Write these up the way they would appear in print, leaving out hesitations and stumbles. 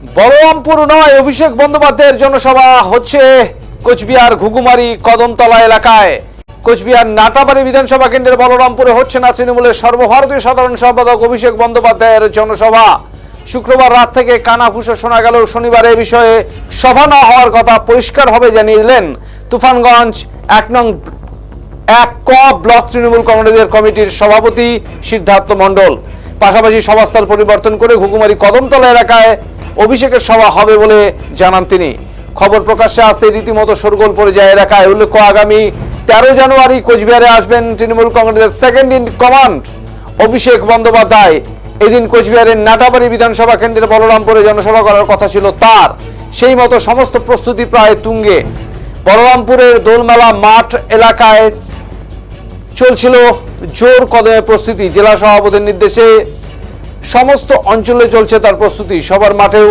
বলরামপুর নয়, অভিষেক বন্দ্যোপাধ্যায়ের জনসভা হচ্ছে কোচবিহার ঘুঘুমারি কদমতলা এলাকায়। কোচবিহার নাটাবাড়ি বিধানসভা কেন্দ্রের বলরামপুরে হচ্ছে না তৃণমূলের সর্বভারতীয় সাধারণ সম্পাদক অভিষেক বন্দ্যোপাধ্যায়ের জনসভা। শুক্রবার রাত থেকে কানাঘুষো শোনা গেলেও শনিবার এ বিষয়ে সভা না হওয়ার কথা পরিষ্কারভাবে জানিয়ে দিলেন তুফানগঞ্জ 1 ক ব্লক তৃণমূল কংগ্রেসের কমিটির সভাপতি সিদ্ধার্থ মণ্ডল। পাশাপাশি সভাস্থল পরিবর্তন করে ঘুঘুমারি কদমতলা এলাকায় অভিষেকের সভা হবে বলে জানান তিনি। খবর প্রকাশ্যে আসতে রীতিমতো শোরগোল পড়ে যায় এলাকায়। উল্লেখ্য, আগামী 13 জানুয়ারি কোচবিহারে আসবেন তৃণমূল কংগ্রেসের second in command Abhishek Bandyopadhyay. এদিন কোচবিহারের নাটাবাড়ি বিধানসভা কেন্দ্রের বলরামপুরে জনসভা করার কথা ছিল তার। সেই মতো সমস্ত প্রস্তুতি প্রায় তুঙ্গে। বলরামপুরের দোলমেলা মাঠ এলাকায় চলছিল জোর কদমে প্রস্তুতি। জেলা সভাপতির নির্দেশে সমস্ত অঞ্চলে চলছে তার প্রস্তুতি। সবার মাঠেও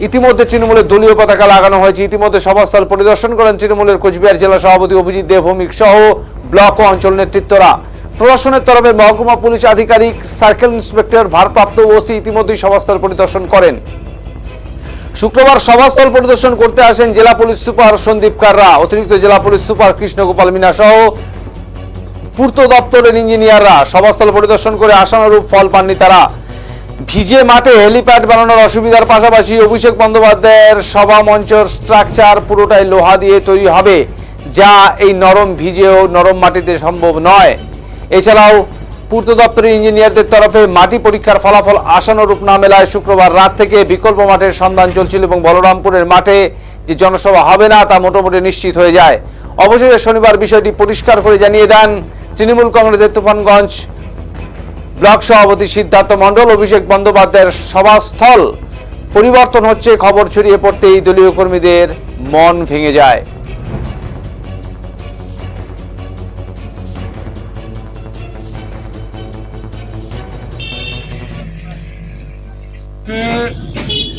ইতিমধ্যে তৃণমূলের দলীয় পতাকা লাগানো হয়েছে। ইতিমধ্যে সভাস্থল পরিদর্শন করেন তৃণমূলের কোচবিহার জেলা সভাপতি অভিজিৎ দেব ভৌমিক সহ ব্লক ও অঞ্চল নেতৃত্বরা। প্রশাসনের তরফে মহকুমা পুলিশ আধিকারিক, সার্কেল ইন্সপেক্টর, ভারপ্রাপ্ত ওসি ইতিমধ্যেই সভাস্থল পরিদর্শন করেন। শুক্রবার সভাস্থল পরিদর্শন করতে আসেন জেলা পুলিশ সুপার সন্দীপ কাররা, অতিরিক্ত জেলা পুলিশ সুপার কৃষ্ণগোপাল মিনা সহ পূর্ত দপ্তরের ইঞ্জিনিয়াররা। সভাস্থল পরিদর্শন করে আশানুরূপ ফল পাননি তারা। ভিজে মাঠে হেলিপ্যাড বানানোর অসুবিধার পাশাপাশি অভিষেক বন্দ্যোপাধ্যায়ের সভা মঞ্চের স্ট্রাকচার পুরোটাই লোহা দিয়ে তৈরি হবে, যা এই নরম ভিজে ও নরম মাটিতে সম্ভব নয়। এছাড়াও পূর্ত দপ্তরের ইঞ্জিনিয়ারদের তরফে মাটি পরীক্ষার ফলাফল আশানুরূপ না মেলায় শুক্রবার রাত থেকে বিকল্প মাঠের সন্ধান চলছিল এবং বলরামপুরের মাঠে যে জনসভা হবে না তা মোটামুটি নিশ্চিত হয়ে যায়। অবশেষে শনিবার বিষয়টি পরিষ্কার করে জানিয়ে দেন তৃণমূল কংগ্রেসের তুফানগঞ্জ ব্লক সভাপতি সিদ্ধার্থ মণ্ডল। অভিষেক বন্দ্যোপাধ্যায়ের সভাস্থল পরিবর্তন হচ্ছে খবর ছড়িয়ে পড়তেই দলীয় কর্মীদের মন ভেঙে যায়।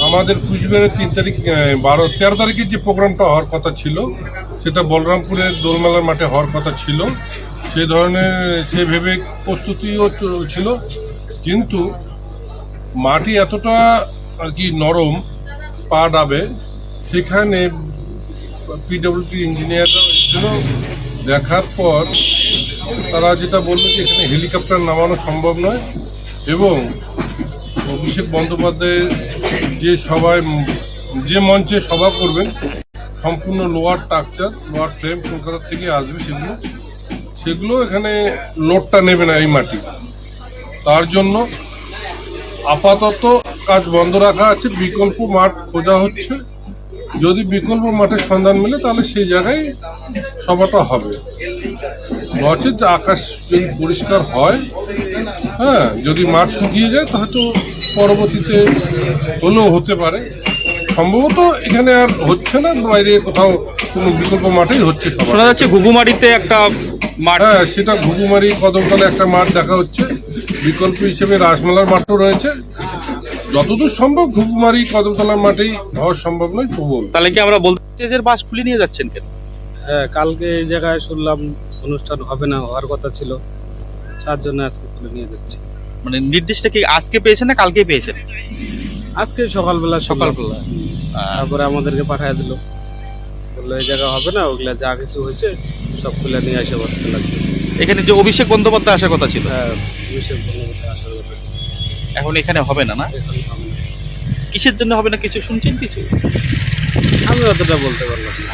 আমাদের কুচবিহারের 13 তারিখের যে প্রোগ্রামটা হওয়ার কথা ছিল সেটা বলরামপুরের দোলমেলার মাঠে হওয়ার কথা ছিল। সেই ধরনের সে ভেবে প্রস্তুতিও ছিল, কিন্তু মাটি এতটা আর কি নরম পা ডাবে, সেখানে পিডব্লিউডি ইঞ্জিনিয়াররা ছিল। দেখার পর তারা যেটা বললো যে এখানে হেলিকপ্টার নামানো সম্ভব নয় এবং অভিষেক বন্দ্যোপাধ্যায় যে মঞ্চে সভা করবেন সম্পূর্ণ লোহার স্ট্রাকচার, লোহার ফ্রেম কলকাতা থেকে আসবে, সেগুলো এখানে লোডটা নেবে না এই মাটি। তার জন্য আপাতত কাজ বন্ধ রাখা আছে, বিকল্প মাঠ খোঁজা হচ্ছে। যদি বিকল্প মাঠের সন্ধান মেলে তাহলে সেই জায়গায় সভাটা হবে। নচেত আকাশ যদি পরিষ্কার হয়, যদি মাঠ শুকিয়ে যায় তাহলে তো পরবর্তীতে হলেও হতে পারে। সম্ভবত এখানে আর হচ্ছে না, বাইরে কোথাও কোনো বিকল্প মাঠেই হচ্ছে। শোনা যাচ্ছে ঘুঘুমারিতে একটা মাঠ, সেটা ঘুঘুমারি কদমতলা একটা মাঠ দেখা হচ্ছে। বিকল্প হিসেবে রাসমেলার মাঠও রয়েছে। যতদূর সম্ভব ঘুঘুমারি কদমতলার মাঠেই হওয়া সম্ভব নয় প্রবল। তাহলে কি আমরা বলতে স্টেজের বাস খুলে নিয়ে যাচ্ছেন কেন? হ্যাঁ, কালকে এই জায়গায় শুনলাম অনুষ্ঠান হবে না, হওয়ার কথা ছিল, তার জন্য আজকে খুলে নিয়ে যাচ্ছি। মানে নির্দেশটা কি আজকে পেয়েছেন না কালকে পেয়েছেন? আজকে সকালবেলা তারপরে আমাদেরকে পাঠিয়ে দিল, বললো এই জায়গা হবে না, ওগুলা যা কিছু হয়েছে সব খুলে নিয়ে আসে বসতে লাগবে। এখানে যে অভিষেক বন্দ্যোপাধ্যায় আসার কথা ছিল, হ্যাঁ, অভিষেক বন্দ্যোপাধ্যায় আসার কথা ছিল, এখন এখানে হবে না। না, এখন হবে না। কিসের জন্য হবে না কিছু শুনছেন? কিছু আমি অতটা বলতে পারলাম না।